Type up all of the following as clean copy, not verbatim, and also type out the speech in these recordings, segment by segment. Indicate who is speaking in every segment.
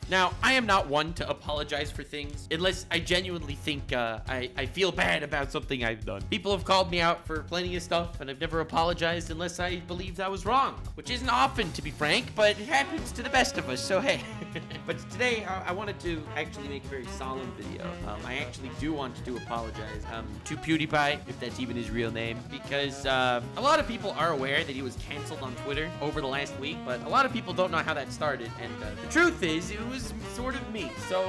Speaker 1: Now, I am not one to apologize for things unless I genuinely think I feel bad about something I've done. People have called me out for plenty of stuff, and I've never apologized unless I believed I was wrong, which isn't often, to be frank, but it happens to the best of us, so hey. But today, I wanted to actually make a very solemn video. I actually do want to apologize to PewDiePie, if that's even his real name, because a lot of people are aware that he was canceled on Twitter over the last week, but a lot of people don't know how that started, and the truth is, it was sort of me. So,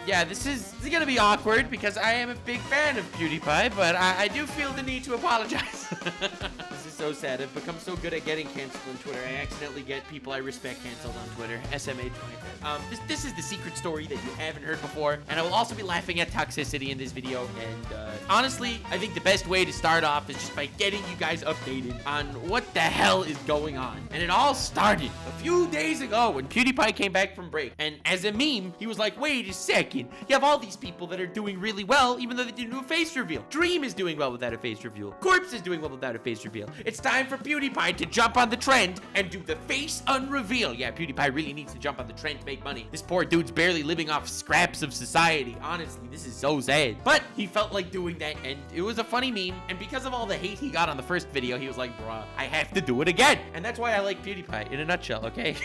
Speaker 1: yeah, this is gonna be awkward because I am a big fan of PewDiePie, but I do feel the need to apologize. This is so sad. I've become so good at getting canceled on Twitter. I accidentally get people I respect canceled on Twitter. SMH. This is the secret story that you haven't heard before, and I will also be laughing at toxicity in this video. And honestly, I think the best way to start off is just by getting you guys updated on what the hell is going on. And it all started a few days ago when PewDiePie came back from break. And as a meme, he was like, wait a second, you have all these people that are doing really well, even though they didn't do a face reveal. Dream is doing well without a face reveal. Corpse is doing well without a face reveal. It's time for PewDiePie to jump on the trend and do the face unreveal. Yeah, PewDiePie really needs to jump on the trend to make money. This poor dude's barely living off scraps of society. Honestly, this is so sad. But he felt like doing that, and it was a funny meme. And because of all the hate he got on the first video, he was like, bruh, I have to do it again. And that's why I like PewDiePie, in a nutshell, okay?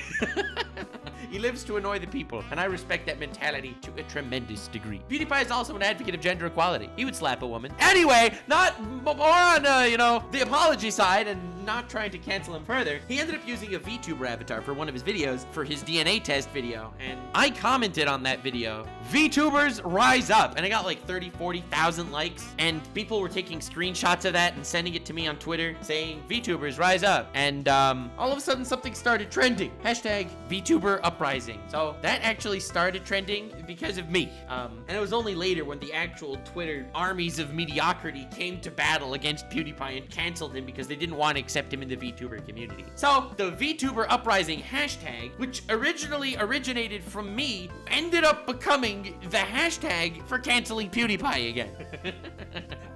Speaker 1: He lives to annoy the people, and I respect that mentality to a tremendous degree. PewDiePie is also an advocate of gender equality. He would slap a woman. Anyway, not more on, the apology side and not trying to cancel him further. He ended up using a Vtuber avatar for one of his videos for his DNA test video, and I commented on that video, VTubers rise up, and I got like 40,000 likes, and people were taking screenshots of that and sending it to me on Twitter saying VTubers rise up, and all of a sudden something started trending. Hashtag VTuber uprising. So that actually started trending because of me. And it was only later when the actual Twitter armies of mediocrity came to battle against PewDiePie and canceled him because they didn't want to accept him in the VTuber community. So the VTuber uprising hashtag, which originally originated from me, ended up becoming the hashtag for canceling PewDiePie again.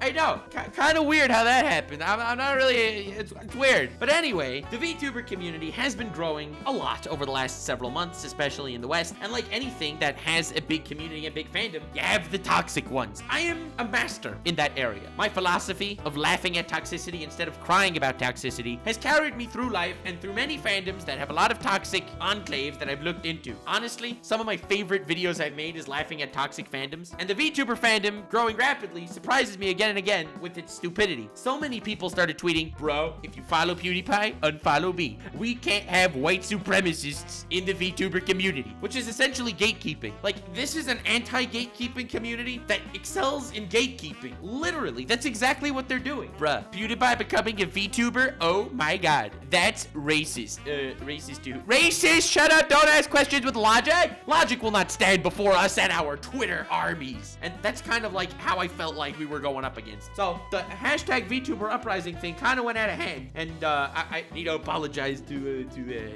Speaker 1: I know, kind of weird how that happened. I'm not really, it's weird. But anyway, the VTuber community has been growing a lot over the last several months, especially in the West. And like anything that has a big community and big fandom, you have the toxic ones. I am a master in that area. My philosophy of laughing at toxicity instead of crying about toxicity has carried me through life and through many fandoms that have a lot of toxic enclaves that I've looked into. Honestly, some of my favorite videos I've made is laughing at toxic fandoms, and the VTuber fandom, growing rapidly, surprises me again and again with its stupidity. So many people started tweeting, bro, if you follow PewDiePie, unfollow me. We can't have white supremacists in the VTuber community, which is essentially gatekeeping. Like, this is an anti-gatekeeping community that excels in gatekeeping. Literally, that's exactly what they're doing. Bruh, PewDiePie becoming a VTuber? Oh my god. That's racist. Racist too. Racist! Shut up! Don't ask questions with logic! Logic will not stand before us and our Twitter armies. And that's kind of like how I felt like we were going up against. So, the hashtag VTuber uprising thing kind of went out of hand. And I need to apologize to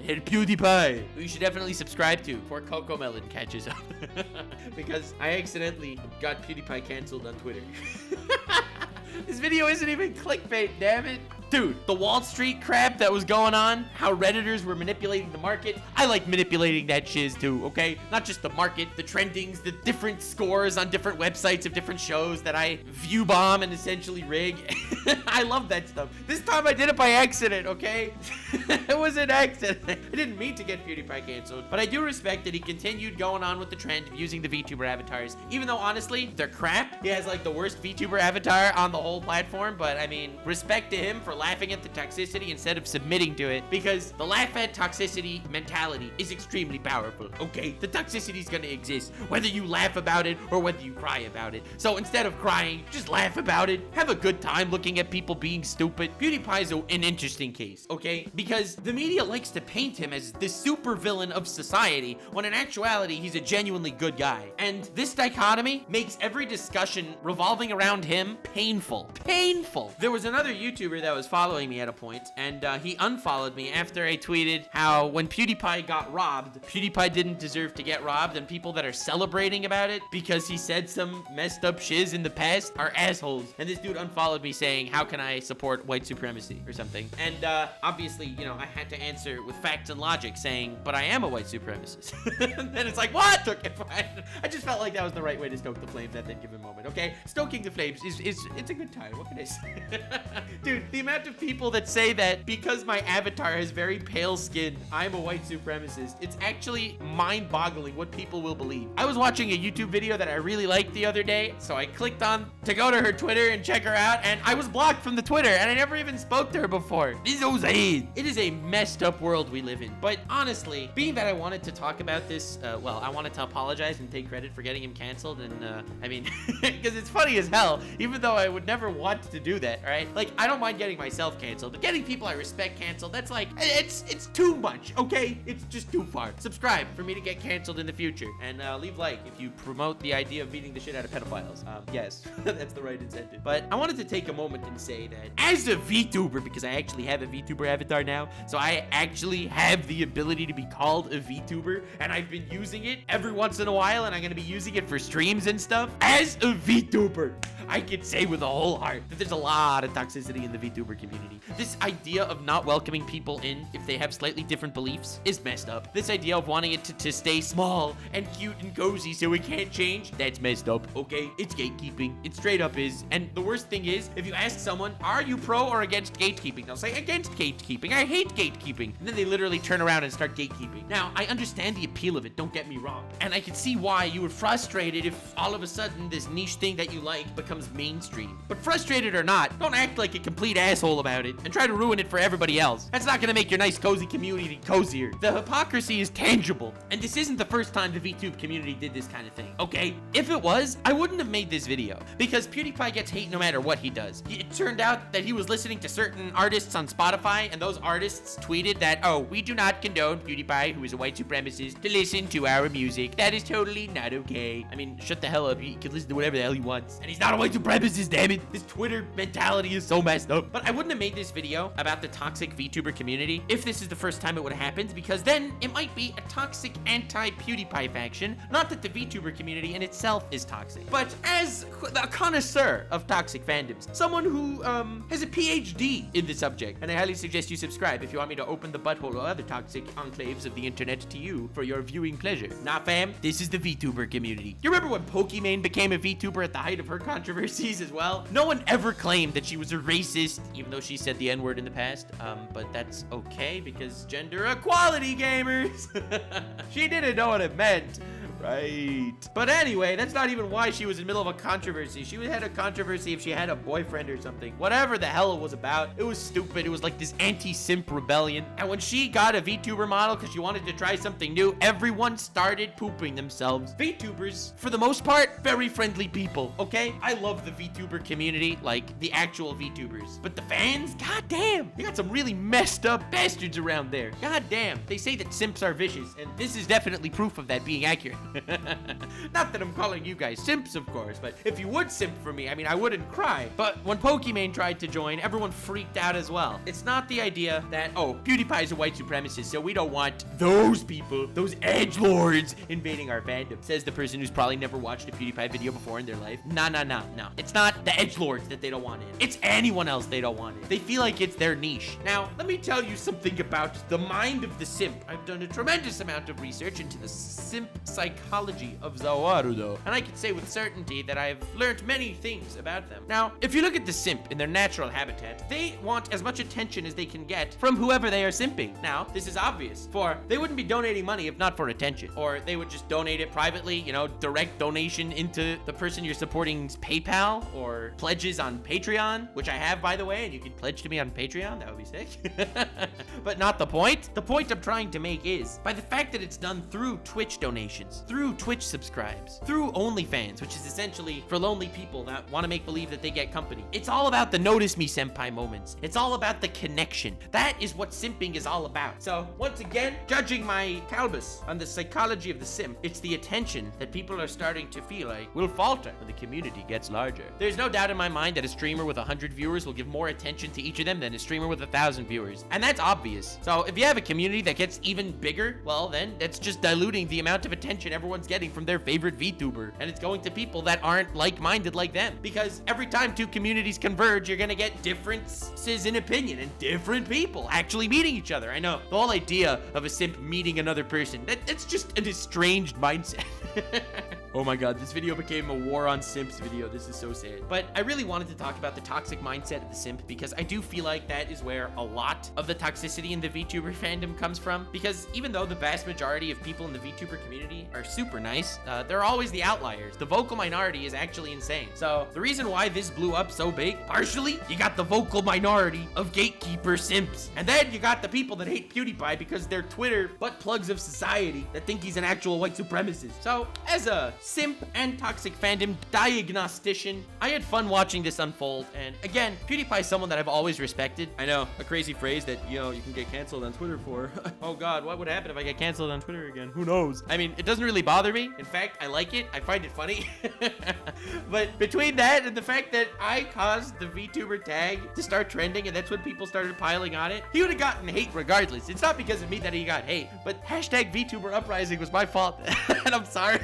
Speaker 1: head PewDiePie, who you should definitely subscribe to before Cocomelon catches up. Because I accidentally got PewDiePie canceled on Twitter. This video isn't even clickbait, damn it. Dude, the Wall Street crap that was going on, how Redditors were manipulating the market, I like manipulating that shiz too, okay? Not just the market, the trendings, the different scores on different websites of different shows that I view bomb and essentially rig. I love that stuff. This time I did it by accident, okay? It was an accident. I didn't mean to get PewDiePie canceled, but I do respect that he continued going on with the trend of using the VTuber avatars, even though honestly, they're crap. He has like the worst VTuber avatar on the whole platform, but I mean, respect to him for laughing at the toxicity instead of submitting to it, because the laugh at toxicity mentality is extremely powerful, okay? The toxicity is gonna exist, whether you laugh about it or whether you cry about it. So instead of crying, just laugh about it. Have a good time looking at people being stupid. PewDiePie's an interesting case, okay? Because the media likes to paint him as the super villain of society, when in actuality, he's a genuinely good guy. And this dichotomy makes every discussion revolving around him painful. Painful. There was another YouTuber that was following me at a point, and he unfollowed me after I tweeted how when PewDiePie got robbed, PewDiePie didn't deserve to get robbed, and people that are celebrating about it because he said some messed up shiz in the past are assholes. And this dude unfollowed me saying, how can I support white supremacy or something? And obviously, you know, I had to answer with facts and logic saying, but I am a white supremacist. And then it's like, what? Okay, fine. I just felt like that was the right way to stoke the flames at that given moment, okay? Stoking the flames it's a good time. What can I say? Dude, the amount of people that say that because my avatar has very pale skin, I'm a white supremacist, it's actually mind-boggling what people will believe. I was watching a YouTube video that I really liked the other day, so I clicked on to go to her Twitter and check her out, and I was blocked from the Twitter, and I never even spoke to her before. It is a messed up world we live in. But honestly, being that I wanted to talk about this, I wanted to apologize and take credit for getting him canceled, and I mean, because it's funny as hell, even though I would never want to do that, right? Like, I don't mind getting myself canceled, but getting people I respect canceled, that's like, it's too much, okay? It's just too far. Subscribe for me to get canceled in the future, and leave like if you promote the idea of beating the shit out of pedophiles. Yes, that's the right incentive. But I wanted to take a moment and say that as a VTuber, because I actually have a VTuber avatar now, so I actually have the ability to be called a VTuber, and I've been using it every once in a while, and I'm gonna be using it for streams and stuff. As a VTuber, I can say with a whole heart that there's a lot of toxicity in the VTuber community. This idea of not welcoming people in if they have slightly different beliefs is messed up. This idea of wanting it to stay small and cute and cozy so it can't change, that's messed up, okay? It's gatekeeping. It straight up is. And the worst thing is, if you ask someone, are you pro or against gatekeeping? They'll say, against gatekeeping. I hate gatekeeping. And then they literally turn around and start gatekeeping. Now, I understand the appeal of it, don't get me wrong. And I can see why you were frustrated if all of a sudden this niche thing that you like becomes mainstream. But frustrated or not, don't act like a complete asshole about it and try to ruin it for everybody else. That's not gonna make your nice cozy community cozier. The hypocrisy is tangible. And this isn't the first time the VTube community did this kind of thing, okay? If it was, I wouldn't have made this video because PewDiePie gets hate no matter what he does. It turned out that he was listening to certain artists on Spotify, and those artists tweeted that, oh, we do not condone PewDiePie, who is a white supremacist, to listen to our music. That is totally not okay. I mean, shut the hell up. He can listen to whatever the hell he wants. And he's not a white supremacist, damn it. This Twitter mentality is so messed up. But I wouldn't have made this video about the toxic VTuber community if this is the first time it would have happened, because then it might be a toxic anti-PewDiePie faction. Not that the VTuber community in itself is toxic, but as a connoisseur of toxic fandoms, someone who has a PhD in the subject, and I highly suggest you subscribe if you want me to open the butthole of other toxic enclaves of the internet to you for your viewing pleasure. Nah, fam, this is the VTuber community. You remember when Pokimane became a VTuber at the height of her controversies as well? No one ever claimed that she was a racist, even though she said the N-word in the past, but that's okay because gender equality, gamers. She didn't know what it meant. Right. But anyway, that's not even why she was in the middle of a controversy. She had a controversy if she had a boyfriend or something. Whatever the hell it was about, it was stupid. It was like this anti-simp rebellion. And when she got a VTuber model because she wanted to try something new, everyone started pooping themselves. VTubers, for the most part, very friendly people, okay? I love the VTuber community, like the actual VTubers. But the fans, goddamn, you got some really messed up bastards around there. Goddamn. They say that simps are vicious, and this is definitely proof of that being accurate. Not that I'm calling you guys simps, of course, but if you would simp for me, I mean, I wouldn't cry. But when Pokimane tried to join, everyone freaked out as well. It's not the idea that, oh, PewDiePie is a white supremacist, so we don't want those people, those edgelords, invading our fandom, says the person who's probably never watched a PewDiePie video before in their life. No. It's not the edgelords that they don't want in. It's anyone else they don't want in. They feel like it's their niche. Now, let me tell you something about the mind of the simp. I've done a tremendous amount of research into the simp psychology of Zawarudo, and I can say with certainty that I've learned many things about them. Now, if you look at the simp in their natural habitat, they want as much attention as they can get from whoever they are simping. Now, this is obvious, for they wouldn't be donating money if not for attention, or they would just donate it privately, you know, direct donation into the person you're supporting's PayPal, or pledges on Patreon, which I have, by the way, and you can pledge to me on Patreon. That would be sick. But not the point. The point I'm trying to make is, by the fact that it's done through Twitch donations, through Twitch subscribes, through OnlyFans, which is essentially for lonely people that want to make believe that they get company. It's all about the notice me senpai moments. It's all about the connection. That is what simping is all about. So once again, judging my calbus on the psychology of the simp, it's the attention that people are starting to feel like will falter when the community gets larger. There's no doubt in my mind that a streamer with 100 viewers will give more attention to each of them than a streamer with 1,000 viewers. And that's obvious. So if you have a community that gets even bigger, well then that's just diluting the amount of attention everyone's getting from their favorite VTuber. And it's going to people that aren't like-minded like them. Because every time two communities converge, you're gonna get differences in opinion and different people actually meeting each other. I know, the whole idea of a simp meeting another person, it's just an estranged mindset. Oh my god, this video became a war on simps video. This is so sad. But I really wanted to talk about the toxic mindset of the simp because I do feel like that is where a lot of the toxicity in the VTuber fandom comes from. Because even though the vast majority of people in the VTuber community are super nice, they're always the outliers. The vocal minority is actually insane. So the reason why this blew up so big, partially, you got the vocal minority of gatekeeper simps. And then you got the people that hate PewDiePie because they're Twitter butt plugs of society that think he's an actual white supremacist. So as a simp and toxic fandom diagnostician, I had fun watching this unfold. And again, PewDiePie is someone that I've always respected. I know, a crazy phrase that, you know, you can get canceled on Twitter for. Oh god, what would happen if I get canceled on Twitter again? Who knows? I mean, it doesn't really bother me. In fact, I like it. I find it funny. But between that and the fact that I caused the VTuber tag to start trending, and that's when people started piling on it, he would have gotten hate regardless. It's not because of me that he got hate, but hashtag VTuber uprising was my fault. And I'm sorry.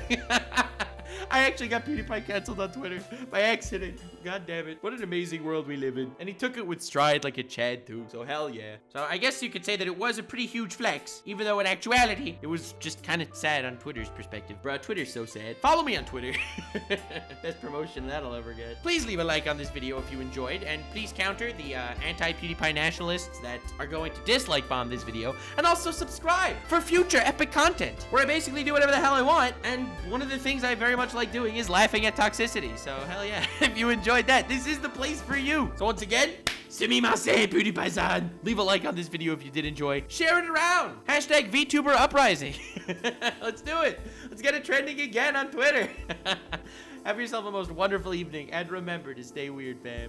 Speaker 1: I actually got PewDiePie canceled on Twitter by accident. God damn it. What an amazing world we live in. And he took it with stride like a Chad too. So hell yeah. So I guess you could say that it was a pretty huge flex, even though in actuality, it was just kind of sad on Twitter's perspective. Bruh, Twitter's so sad. Follow me on Twitter. Best promotion that'll ever get. Please leave a like on this video if you enjoyed, and please counter the anti-PewDiePie nationalists that are going to dislike bomb this video, and also subscribe for future epic content, where I basically do whatever the hell I want, and one of the things I very much like doing is laughing at toxicity. So hell yeah, if you enjoyed that, this is the place for you. So once again, sumimasen, PewDiePie-san. Leave a like on this video if you did enjoy. Share it around. Hashtag VTuber uprising. Let's do it. Let's get it trending again on Twitter. Have yourself a most wonderful evening, and remember to stay weird, fam.